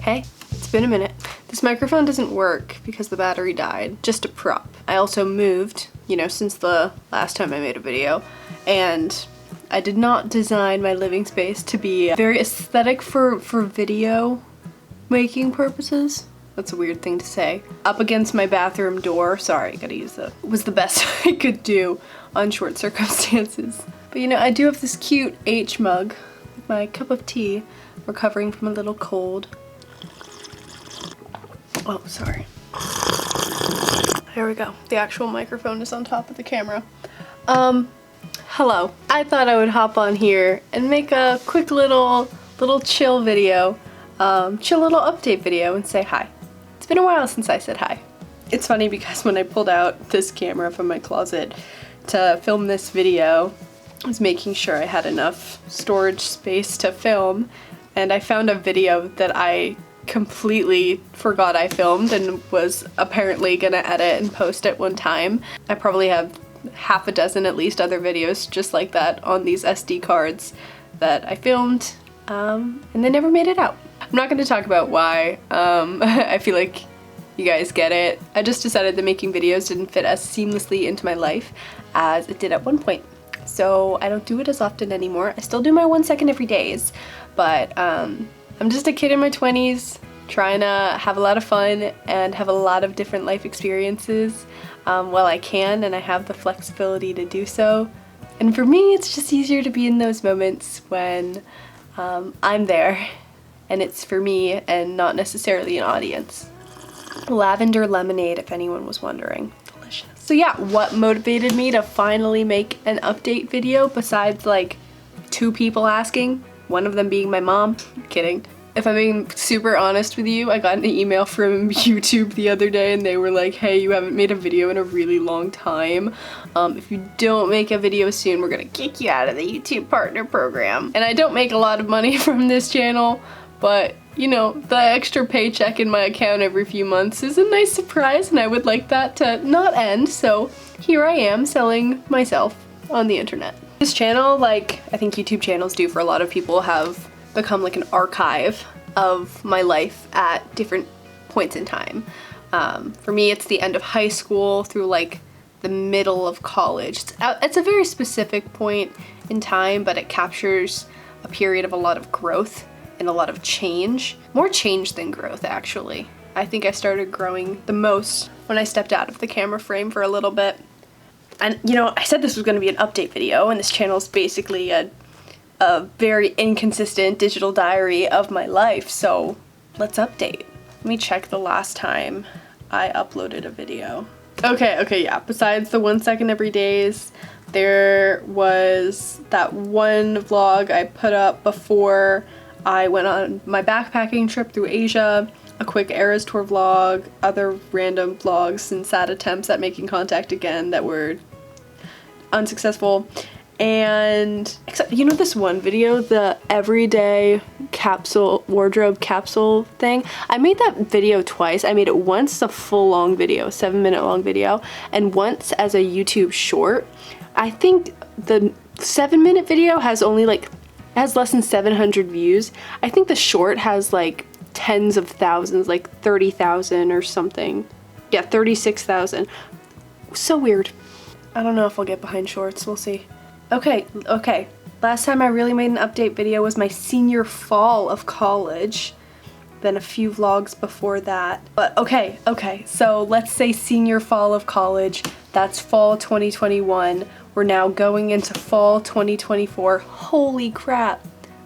Hey, it's been a minute. This microphone doesn't work because the battery died. Just a prop. I also moved, you know, since the last time I made a video, and I did not design my living space to be very aesthetic for video making purposes. That's a weird thing to say. Up against my bathroom door, sorry, gotta use that, was the best I could do on short circumstances. But you know, I do have this cute H mug with my cup of tea, recovering from a little cold. Oh, sorry. There we go. The actual microphone is on top of the camera. Hello. I thought I would hop on here and make a quick little chill video, chill little update video and say hi. It's been a while since I said hi. It's funny because when I pulled out this camera from my closet to film this video, I was making sure I had enough storage space to film, and I found a video that I completely forgot I filmed and was apparently gonna edit and post at one time. I probably have half a dozen at least other videos just like that on these SD cards that I filmed, and they never made it out. I'm not going to talk about why. I feel like you guys get it. I just decided that making videos didn't fit as seamlessly into my life as it did at one point. So I don't do it as often anymore. I still do my 1 second every days, but I'm just a kid in my 20s trying to have a lot of fun and have a lot of different life experiences while I can, and I have the flexibility to do so. And for me, it's just easier to be in those moments when I'm there and it's for me and not necessarily an audience. Lavender lemonade, if anyone was wondering. Delicious. So yeah, what motivated me to finally make an update video besides like 2 people asking, one of them being my mom? Kidding. If I'm being super honest with you, I got an email from YouTube the other day and they were like, hey, you haven't made a video in a really long time. If you don't make a video soon, we're gonna kick you out of the YouTube partner program. And I don't make a lot of money from this channel, but you know, the extra paycheck in my account every few months is a nice surprise, and I would like that to not end, so here I am selling myself on the internet. This channel, like I think YouTube channels do for a lot of people, have become like an archive of my life at different points in time. For me, it's the end of high school through like the middle of college. It's a very specific point in time, but it captures a period of a lot of growth and a lot of change. More change than growth, actually. I think I started growing the most when I stepped out of the camera frame for a little bit. And you know, I said this was going to be an update video, and this channel is basically a very inconsistent digital diary of my life, so let's update. Let me check the last time I uploaded a video. Okay, yeah, besides the 1 second every days, there was that one vlog I put up before I went on my backpacking trip through Asia, a quick Eras Tour vlog, other random vlogs and sad attempts at making contact again that were unsuccessful. And except, you know, this one video, the everyday capsule, wardrobe capsule thing, I made that video twice. I made it once a full long video, 7-minute long video, and once as a YouTube short. I think the 7-minute video has only like, has less than 700 views. I think the short has like tens of thousands, like 30,000 or something. Yeah, 36,000. So weird. I don't know if I'll get behind shorts, we'll see. Okay. Last time I really made an update video was my senior fall of college. Then a few vlogs before that. But okay, so let's say senior fall of college. That's fall 2021. We're now going into fall 2024. Holy crap.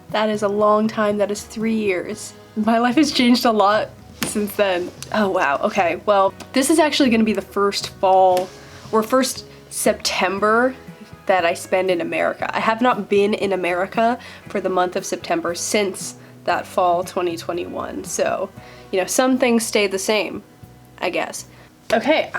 That is a long time. That is 3 years. My life has changed a lot since then. Oh wow, okay. Well, this is actually gonna be the first fall, or first September that I spend in America. I have not been in America for the month of September since that fall 2021. So, you know, some things stay the same, I guess. Okay,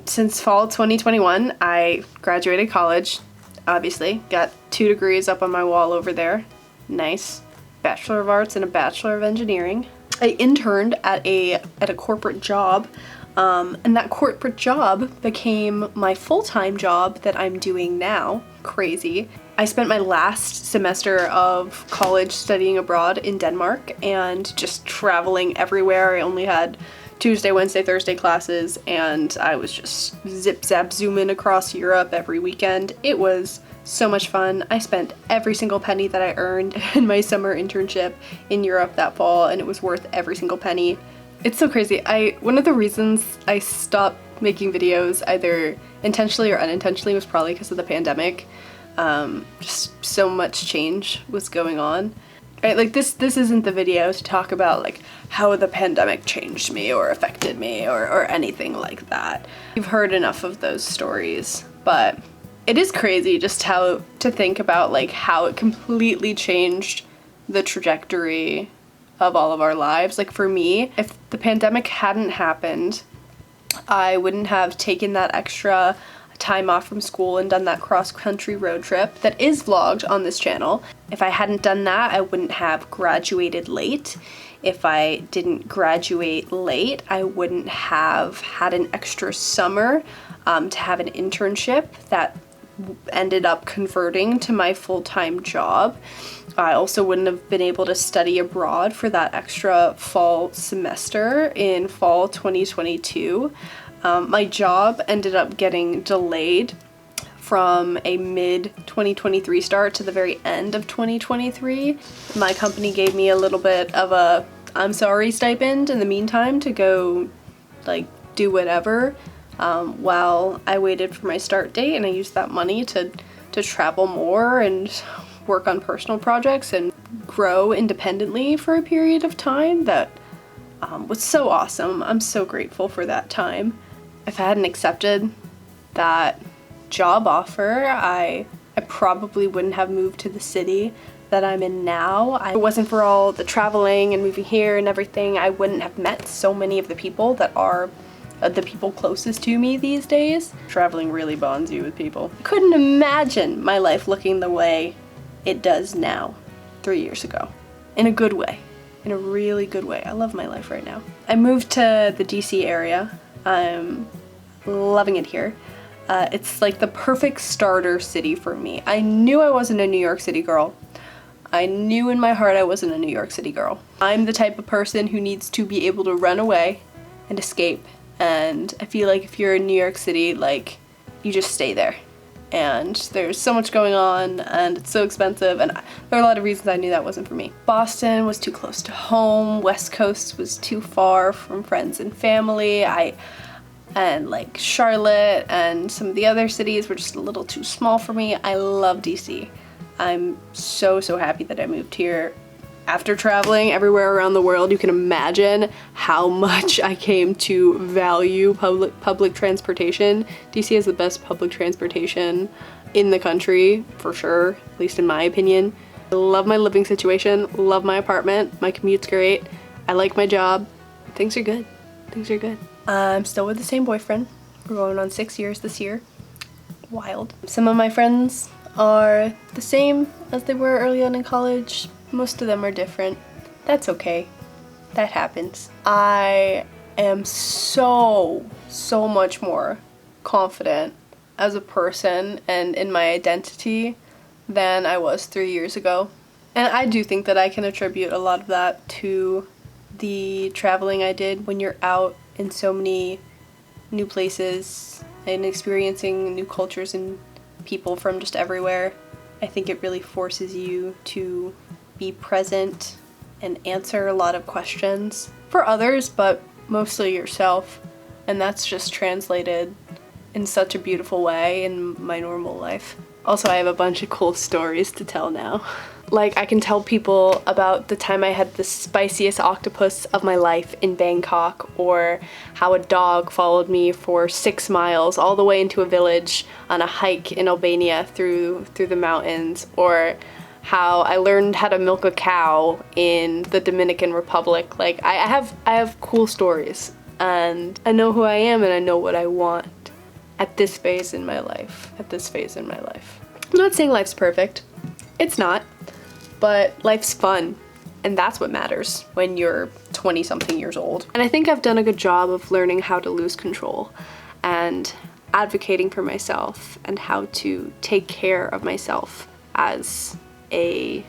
since fall 2021, I graduated college, obviously. Got 2 degrees up on my wall over there. Nice. Bachelor of Arts and a Bachelor of Engineering. I interned at a corporate job And that corporate job became my full-time job that I'm doing now. Crazy. I spent my last semester of college studying abroad in Denmark and just traveling everywhere. I only had Tuesday, Wednesday, Thursday classes, and I was just zip zap zooming across Europe every weekend. It was so much fun. I spent every single penny that I earned in my summer internship in Europe that fall, and it was worth every single penny. It's so crazy. One of the reasons I stopped making videos, either intentionally or unintentionally, was probably because of the pandemic. Just so much change was going on. Right, like this isn't the video to talk about like how the pandemic changed me or affected me or anything like that. You've heard enough of those stories, but it is crazy just how to think about like how it completely changed the trajectory of all of our lives. Like for me, if the pandemic hadn't happened, I wouldn't have taken that extra time off from school and done that cross-country road trip that is vlogged on this channel. If I hadn't done that, I wouldn't have graduated late. If I didn't graduate late, I wouldn't have had an extra summer to have an internship that ended up converting to my full-time job. I also wouldn't have been able to study abroad for that extra fall semester in fall 2022. My job ended up getting delayed from a mid-2023 start to the very end of 2023. My company gave me a little bit of a I'm sorry stipend in the meantime to go like do whatever while I waited for my start date, and I used that money to travel more and work on personal projects and grow independently for a period of time that was so awesome. I'm so grateful for that time. If I hadn't accepted that job offer, I probably wouldn't have moved to the city that I'm in now. If it wasn't for all the traveling and moving here and everything, I wouldn't have met so many of the people that are the people closest to me these days. Traveling really bonds you with people. I couldn't imagine my life looking the way it does now 3 years ago. In a good way. In a really good way. I love my life right now. I moved to the DC area. I'm loving it here. It's like the perfect starter city for me. I knew I wasn't a New York City girl. I knew in my heart I wasn't a New York City girl. I'm the type of person who needs to be able to run away and escape. And I feel like if you're in New York City, like, you just stay there. And there's so much going on and it's so expensive, and there are a lot of reasons I knew that wasn't for me. Boston was too close to home, West Coast was too far from friends and family, and like Charlotte and some of the other cities were just a little too small for me. I love DC. I'm so happy that I moved here. After traveling everywhere around the world, you can imagine how much I came to value public transportation. DC has the best public transportation in the country, for sure, at least in my opinion. I love my living situation, love my apartment, my commute's great, I like my job. Things are good. Things are good. I'm still with the same boyfriend. We're going on 6 years this year. Wild. Some of my friends are the same as they were early on in college. Most of them are different. That's okay. That happens. I am so much more confident as a person and in my identity than I was 3 years ago. And I do think that I can attribute a lot of that to the traveling I did. When you're out in so many new places and experiencing new cultures and people from just everywhere, I think it really forces you to be present and answer a lot of questions for others, but mostly yourself. And that's just translated in such a beautiful way in my normal life. Also, I have a bunch of cool stories to tell now. Like, I can tell people about the time I had the spiciest octopus of my life in Bangkok, or how a dog followed me for 6 miles all the way into a village on a hike in Albania through the mountains, or how I learned how to milk a cow in the Dominican Republic. Like, I have cool stories, and I know who I am and I know what I want at this phase in my life. I'm not saying life's perfect. It's not. But life's fun, and that's what matters when you're 20 something years old. And I think I've done a good job of learning how to lose control and advocating for myself and how to take care of myself as a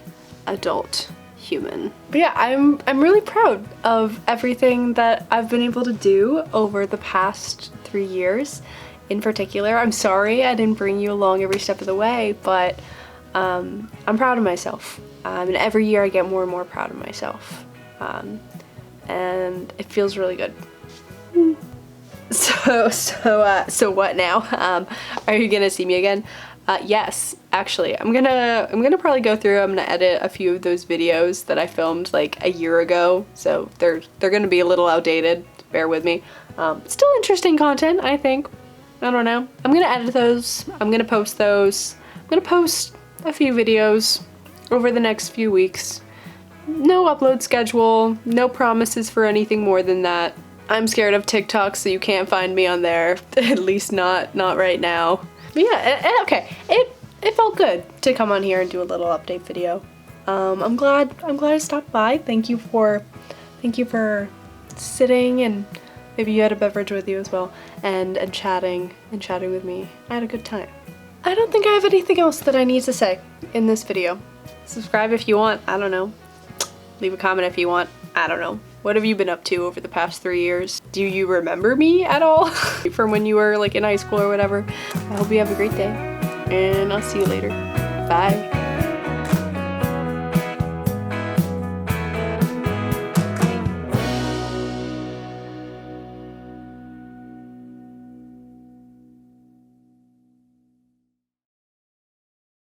adult human. But yeah, I'm really proud of everything that I've been able to do over the past 3 years. In particular, I'm sorry I didn't bring you along every step of the way, but I'm proud of myself. And every year I get more and more proud of myself. And it feels really good. So what now? Are you gonna see me again? Yes, actually, I'm gonna probably go through. I'm gonna edit a few of those videos that I filmed like a year ago, so they're gonna be a little outdated. Bear with me. Still interesting content, I think. I don't know. I'm gonna edit those. I'm gonna post those. I'm gonna post a few videos over the next few weeks. No upload schedule. No promises for anything more than that. I'm scared of TikTok, so you can't find me on there. At least not right now. But yeah, okay. It felt good to come on here and do a little update video. I'm glad I stopped by. Thank you for sitting, and maybe you had a beverage with you as well, and chatting with me. I had a good time. I don't think I have anything else that I need to say in this video. Subscribe if you want. I don't know. Leave a comment if you want. I don't know. What have you been up to over the past 3 years? Do you remember me at all? From when you were like in high school or whatever? I hope you have a great day, and I'll see you later. Bye.